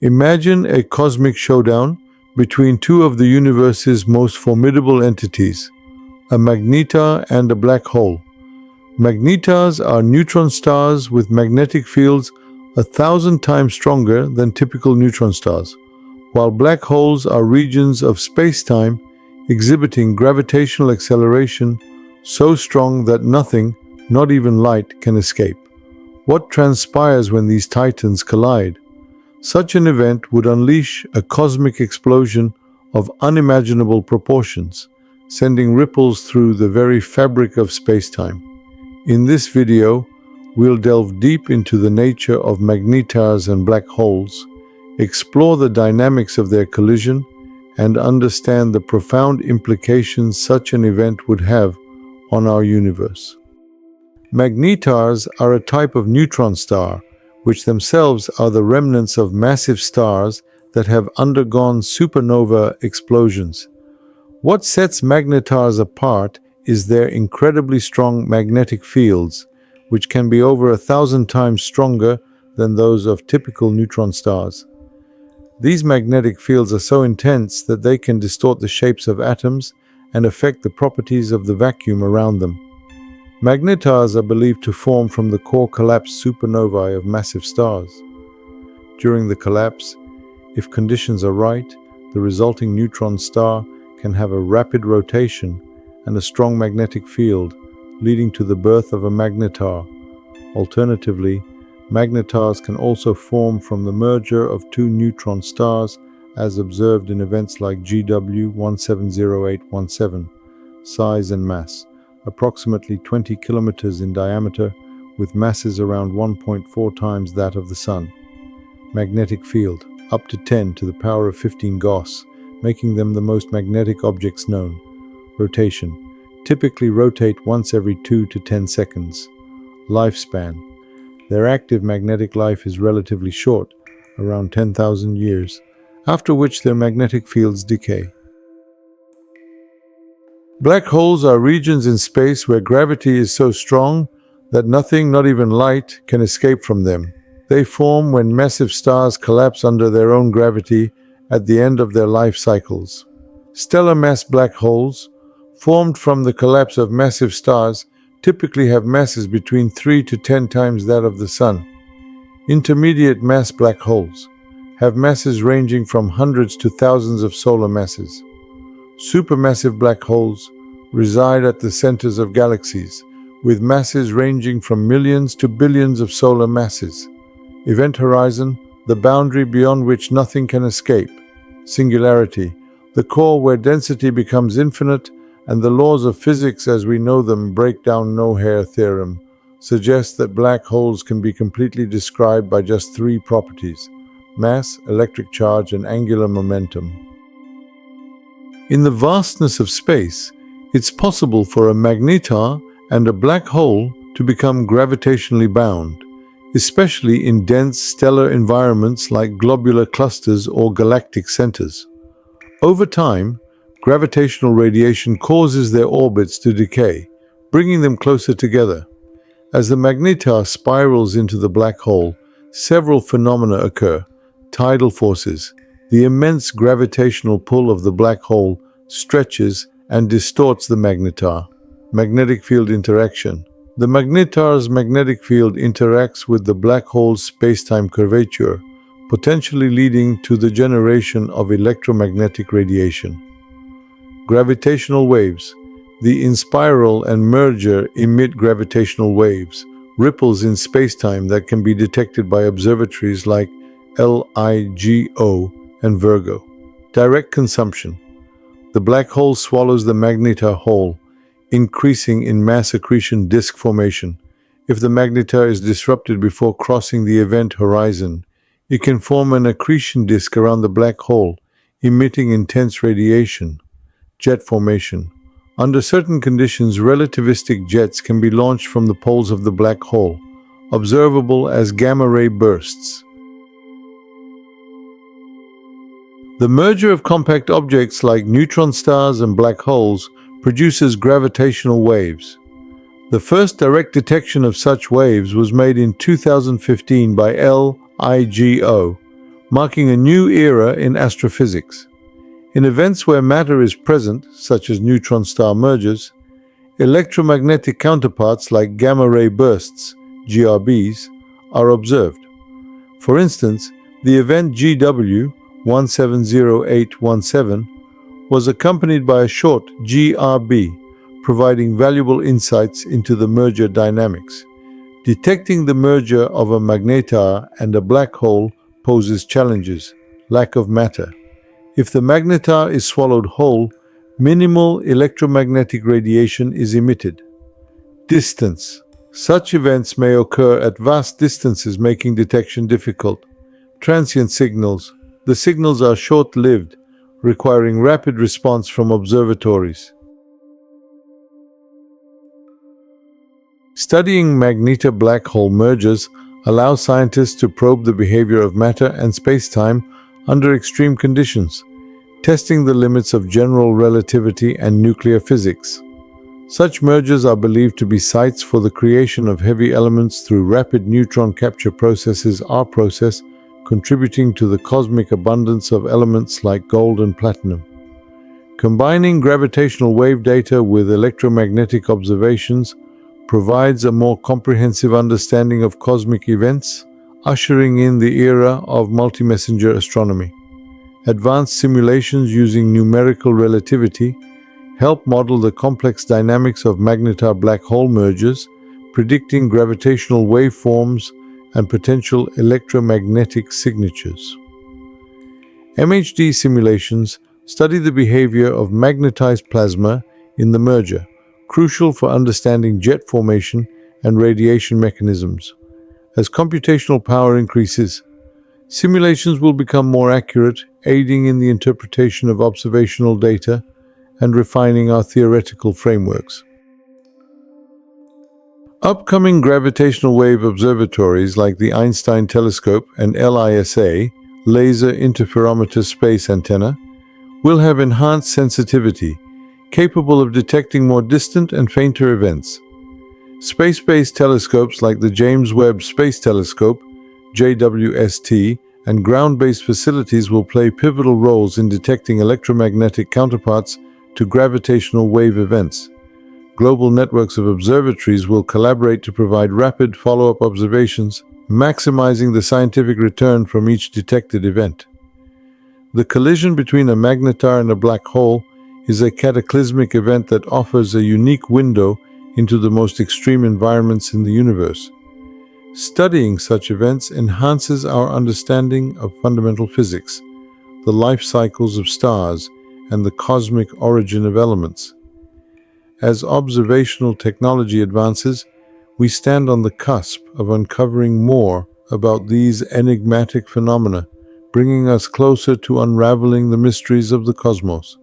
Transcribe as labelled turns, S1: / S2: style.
S1: Imagine a cosmic showdown between two of the universe's most formidable entities, a magnetar and a black hole. Magnetars are neutron stars with magnetic fields 1,000 times stronger than typical neutron stars, while black holes are regions of space-time exhibiting gravitational acceleration so strong that nothing, not even light, can escape. What transpires when these titans collide? Such an event would unleash a cosmic explosion of unimaginable proportions, sending ripples through the very fabric of space-time. In this video, we'll delve deep into the nature of magnetars and black holes, explore the dynamics of their collision, and understand the profound implications such an event would have on our universe. Magnetars are a type of neutron star, which themselves are the remnants of massive stars that have undergone supernova explosions. What sets magnetars apart is their incredibly strong magnetic fields, which can be over 1,000 times stronger than those of typical neutron stars. These magnetic fields are so intense that they can distort the shapes of atoms and affect the properties of the vacuum around them. Magnetars are believed to form from the core collapse supernovae of massive stars. During the collapse, if conditions are right, the resulting neutron star can have a rapid rotation and a strong magnetic field, leading to the birth of a magnetar. Alternatively, magnetars can also form from the merger of two neutron stars, as observed in events like GW 170817. Size and mass: approximately 20 kilometers in diameter, with masses around 1.4 times that of the Sun. Magnetic field: up to 10 to the power of 15 Gauss, making them the most magnetic objects known. Rotation: typically rotate once every 2 to 10 seconds. Lifespan: their active magnetic life is relatively short, around 10,000 years, after which their magnetic fields decay. Black holes are regions in space where gravity is so strong that nothing, not even light, can escape from them. They form when massive stars collapse under their own gravity at the end of their life cycles. Stellar mass black holes, formed from the collapse of massive stars, typically have masses between 3 to 10 times that of the Sun. Intermediate mass black holes have masses ranging from hundreds to thousands of solar masses. Supermassive black holes reside at the centers of galaxies, with masses ranging from millions to billions of solar masses. Event horizon: the boundary beyond which nothing can escape. Singularity: the core where density becomes infinite and the laws of physics as we know them, break down no-hair theorem, suggests that black holes can be completely described by just three properties: mass, electric charge, and angular momentum. In the vastness of space, it's possible for a magnetar and a black hole to become gravitationally bound, especially in dense stellar environments like globular clusters or galactic centers. Over time, gravitational radiation causes their orbits to decay, bringing them closer together. As the magnetar spirals into the black hole, several phenomena occur. Tidal forces: the immense gravitational pull of the black hole stretches and distorts the magnetar. Magnetic field interaction: the magnetar's magnetic field interacts with the black hole's space-time curvature, potentially leading to the generation of electromagnetic radiation. Gravitational waves: the inspiral and merger emit gravitational waves, ripples in space-time that can be detected by observatories like LIGO and Virgo. Direct consumption: the black hole swallows the magnetar whole, increasing in mass accretion disk formation. If the magnetar is disrupted before crossing the event horizon, it can form an accretion disk around the black hole, emitting intense radiation. Jet formation: under certain conditions, relativistic jets can be launched from the poles of the black hole, observable as gamma-ray bursts. The merger of compact objects like neutron stars and black holes produces gravitational waves. The first direct detection of such waves was made in 2015 by LIGO, marking a new era in astrophysics. In events where matter is present, such as neutron star mergers, electromagnetic counterparts like gamma ray bursts, GRBs, are observed. For instance, the event GW 170817 was accompanied by a short GRB, providing valuable insights into the merger dynamics. Detecting the merger of a magnetar and a black hole poses challenges: lack of matter. If the magnetar is swallowed whole, minimal electromagnetic radiation is emitted. Distance. Such events may occur at vast distances, making detection difficult. Transient signals. The signals are short-lived, requiring rapid response from observatories. Studying magnetar black hole mergers allows scientists to probe the behavior of matter and space-time under extreme conditions, testing the limits of general relativity and nuclear physics. Such mergers are believed to be sites for the creation of heavy elements through rapid neutron capture processes process, contributing to the cosmic abundance of elements like gold and platinum. Combining gravitational wave data with electromagnetic observations provides a more comprehensive understanding of cosmic events, ushering in the era of multimessenger astronomy. Advanced simulations using numerical relativity help model the complex dynamics of magnetar black hole mergers, predicting gravitational waveforms and potential electromagnetic signatures. MHD simulations study the behavior of magnetized plasma in the merger, crucial for understanding jet formation and radiation mechanisms. As computational power increases, simulations will become more accurate, aiding in the interpretation of observational data and refining our theoretical frameworks. Upcoming gravitational wave observatories like the Einstein Telescope and LISA, Laser Interferometer Space Antenna, will have enhanced sensitivity, capable of detecting more distant and fainter events. Space-based telescopes like the James Webb Space Telescope, JWST, and ground-based facilities will play pivotal roles in detecting electromagnetic counterparts to gravitational wave events. Global networks of observatories will collaborate to provide rapid follow-up observations, maximizing the scientific return from each detected event. The collision between a magnetar and a black hole is a cataclysmic event that offers a unique window into the most extreme environments in the universe. Studying such events enhances our understanding of fundamental physics, the life cycles of stars, and the cosmic origin of elements. As observational technology advances, we stand on the cusp of uncovering more about these enigmatic phenomena, bringing us closer to unraveling the mysteries of the cosmos.